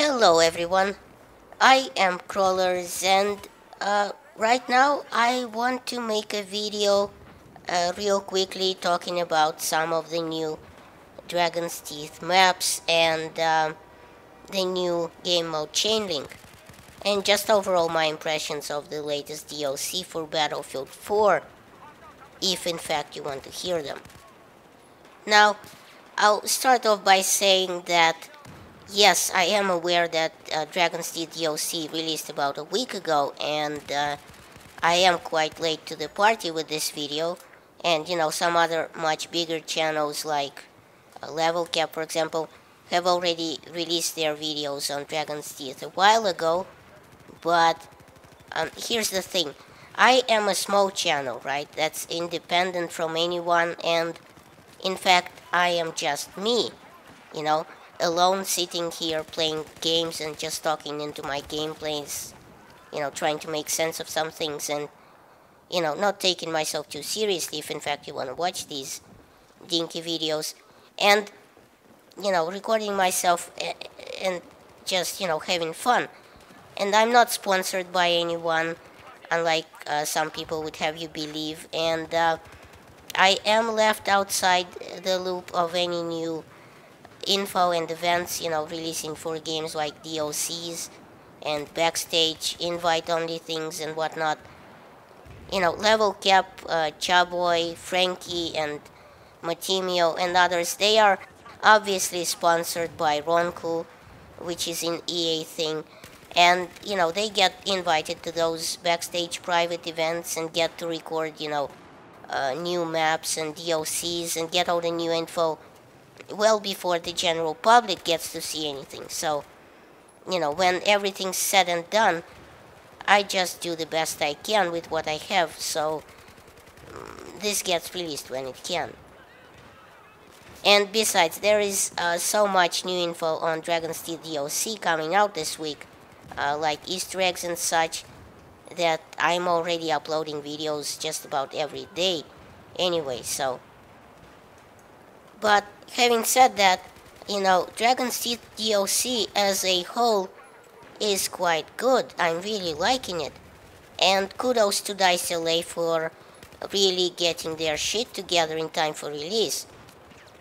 Hello everyone, I am Crawlers and right now I want to make a video real quickly talking about some of the new Dragon's Teeth maps and the new game mode Chainlink and just overall my impressions of the latest DLC for Battlefield 4 if in fact you want to hear them. Now I'll start off by saying that yes, I am aware that Dragon's Teeth DLC released about a week ago, and I am quite late to the party with this video. And some other much bigger channels like Level Cap, for example, have already released their videos on Dragon's Teeth a while ago. But here's the thing: I am a small channel, right? That's independent from anyone, and in fact, I am just me. You know, alone sitting here playing games and just talking into my gameplays, trying to make sense of some things and, not taking myself too seriously if in fact you want to watch these dinky videos. And, recording myself and just, having fun. And I'm not sponsored by anyone, unlike some people would have you believe. And I am left outside the loop of any new info and events, releasing for games like DLCs and backstage invite-only things and whatnot. Level Cap, Chaboy, Frankie, and Matimio and others, they are obviously sponsored by Ronku, which is an EA thing. And, they get invited to those backstage private events and get to record, new maps and DLCs and get all the new info well before the general public gets to see anything. So, when everything's said and done, I just do the best I can with what I have, so this gets released when it can. And besides, there is so much new info on Dragon's Teeth DLC coming out this week, like Easter eggs and such, that I'm already uploading videos just about every day anyway, so. But having said that, Dragon's Teeth DLC as a whole is quite good. I'm really liking it. And kudos to DICE LA for really getting their shit together in time for release.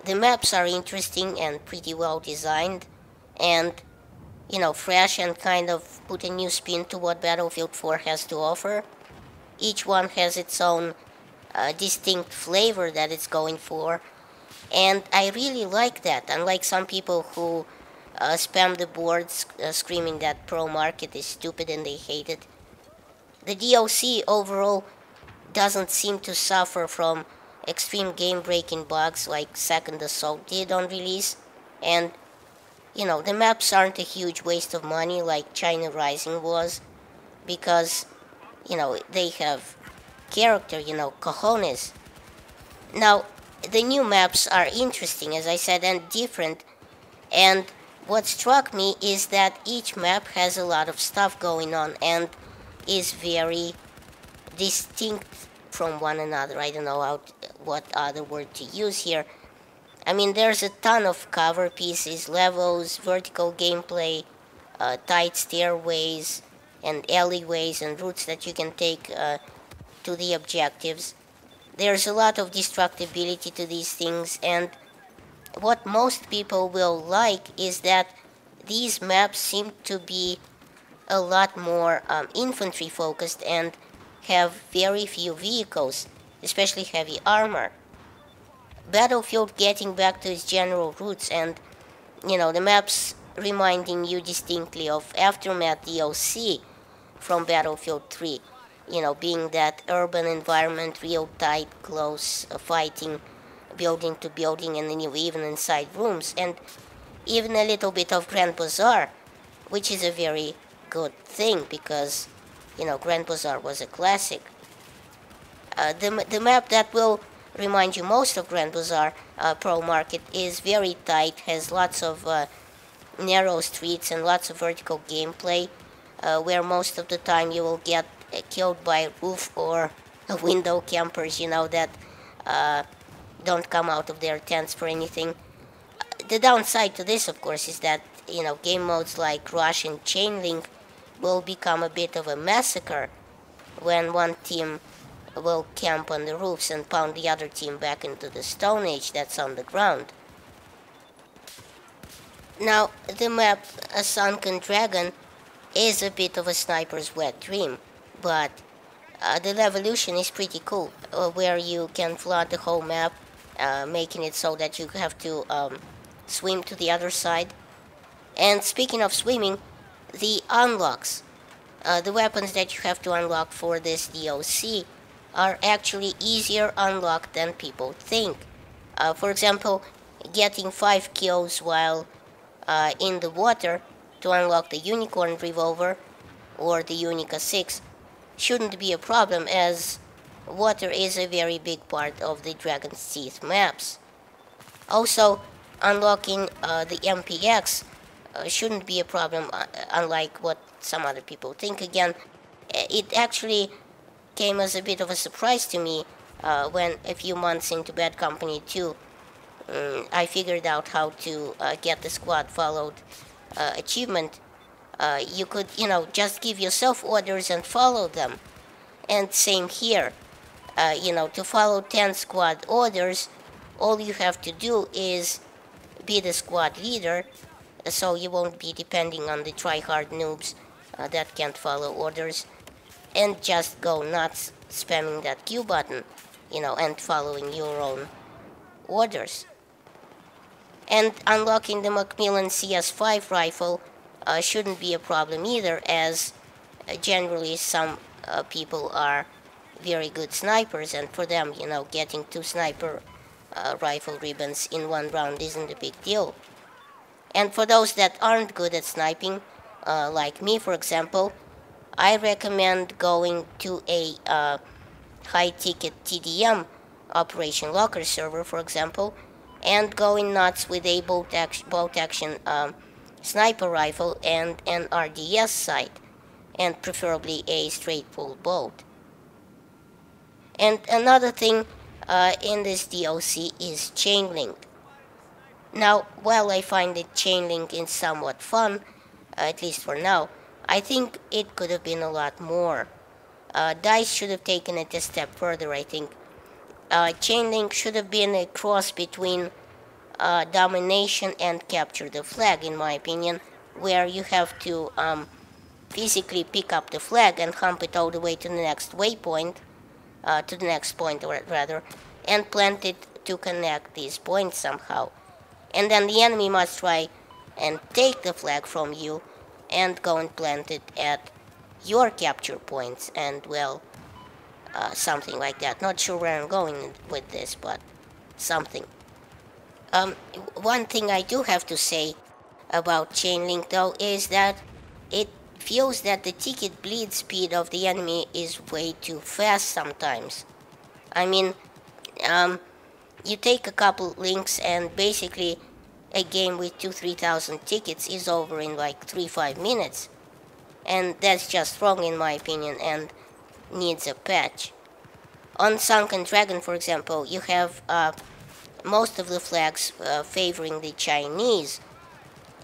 The maps are interesting and pretty well designed, and, fresh and kind of put a new spin to what Battlefield 4 has to offer. Each one has its own distinct flavor that it's going for. And I really like that, unlike some people who spam the boards screaming that Pro Market is stupid and they hate it. The DLC overall doesn't seem to suffer from extreme game-breaking bugs like Second Assault did on release. And, the maps aren't a huge waste of money like China Rising was, because, they have character, cojones. Now, the new maps are interesting, as I said, and different, and what struck me is that each map has a lot of stuff going on and is very distinct from one another. I don't know what other word to use here. I mean, there's a ton of cover pieces, levels, vertical gameplay, tight stairways, and alleyways and routes that you can take to the objectives. There's a lot of destructibility to these things, and what most people will like is that these maps seem to be a lot more infantry focused and have very few vehicles, especially heavy armor. Battlefield getting back to its general roots, and the maps reminding you distinctly of Aftermath DLC from Battlefield 3. Being that urban environment, real tight, close fighting, building to building, and then you even inside rooms, and even a little bit of Grand Bazaar, which is a very good thing because, Grand Bazaar was a classic. The map that will remind you most of Grand Bazaar, Pro Market, is very tight, has lots of narrow streets and lots of vertical gameplay, where most of the time you will get killed by roof or window campers, that don't come out of their tents for anything. The downside to this, of course, is that game modes like Rush and Chainlink will become a bit of a massacre when one team will camp on the roofs and pound the other team back into the Stone Age that's on the ground. Now, the map A Sunken Dragon is a bit of a sniper's wet dream, but the Levolution is pretty cool, where you can flood the whole map, making it so that you have to swim to the other side. And speaking of swimming, the unlocks, the weapons that you have to unlock for this DLC are actually easier unlocked than people think. For example, getting 5 kills while in the water to unlock the Unicorn Revolver or the Unica 6 shouldn't be a problem, as water is a very big part of the Dragon's Teeth maps. Also, unlocking the MPX shouldn't be a problem, unlike what some other people think. Again, it actually came as a bit of a surprise to me when a few months into Bad Company 2 I figured out how to get the squad followed achievement. You could, just give yourself orders and follow them. And same here. To follow 10 squad orders, all you have to do is be the squad leader, so you won't be depending on the try-hard noobs that can't follow orders, and just go nuts spamming that Q button, and following your own orders. And unlocking the Macmillan CS5 rifle shouldn't be a problem either, as generally some people are very good snipers, and for them, getting 2 sniper rifle ribbons in 1 round isn't a big deal. And for those that aren't good at sniping, like me for example, I recommend going to a high-ticket TDM, Operation Locker server for example, and going nuts with a bolt-action sniper rifle and an RDS sight, and preferably a straight-pull bolt. And another thing in this DLC is Chainlink. Now, while I find that Chainlink is somewhat fun, at least for now, I think it could have been a lot more. DICE should have taken it a step further, I think. Chainlink should have been a cross between domination and capture the flag, in my opinion, where you have to physically pick up the flag and hump it all the way to the next waypoint, to the next point rather, and plant it to connect these points somehow. And then the enemy must try and take the flag from you and go and plant it at your capture points, and well, something like that. Not sure where I'm going with this, but something. One thing I do have to say about Chainlink though is that it feels that the ticket bleed speed of the enemy is way too fast sometimes. I mean, you take a couple links and basically a game with 2,000-3,000 tickets is over in like 3-5 minutes. And that's just wrong in my opinion and needs a patch. On Sunken Dragon, for example, you have most of the flags favoring the Chinese,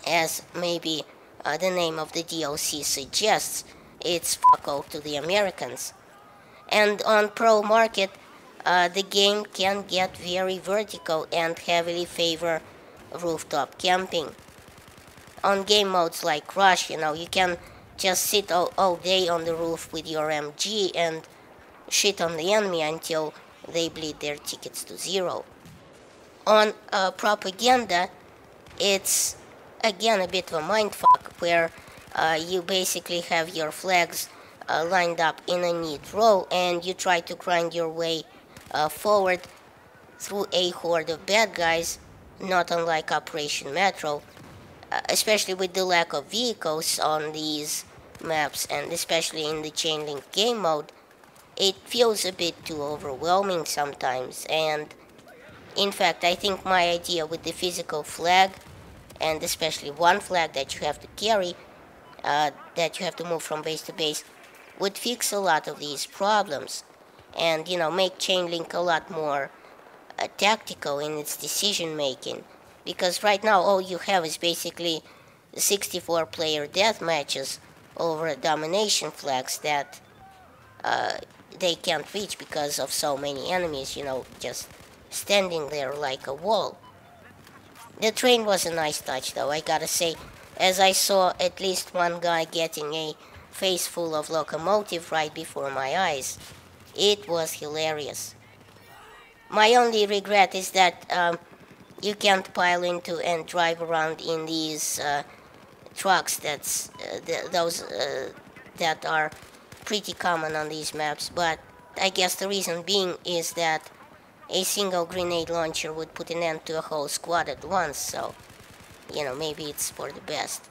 as maybe the name of the DLC suggests. It's fuck off to the Americans. And on Pro Market, the game can get very vertical and heavily favor rooftop camping. On game modes like Rush, you can just sit all day on the roof with your MG and shit on the enemy until they bleed their tickets to 0. On Propaganda, it's again a bit of a mindfuck, where you basically have your flags lined up in a neat row and you try to grind your way forward through a horde of bad guys, not unlike Operation Metro, especially with the lack of vehicles on these maps, and especially in the Chainlink game mode. It feels a bit too overwhelming sometimes, and in fact I think my idea with the physical flag, and especially one flag that you have to carry, that you have to move from base to base, would fix a lot of these problems, and make Chainlink a lot more tactical in its decision making, because right now all you have is basically 64-player death matches over domination flags that they can't reach because of so many enemies, you know, just standing there like a wall. The train was a nice touch, though, I gotta say, as I saw at least one guy getting a face full of locomotive right before my eyes. It was hilarious. My only regret is that you can't pile into and drive around in these trucks those that are pretty common on these maps, but I guess the reason being is that a single grenade launcher would put an end to a whole squad at once, so, you know, maybe it's for the best.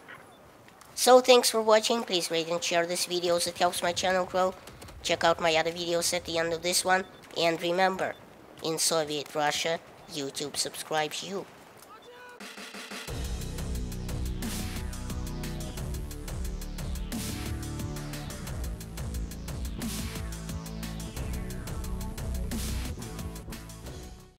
So thanks for watching. Please rate and share this video as it helps my channel grow. Check out my other videos at the end of this one, and remember, in Soviet Russia, YouTube subscribes you.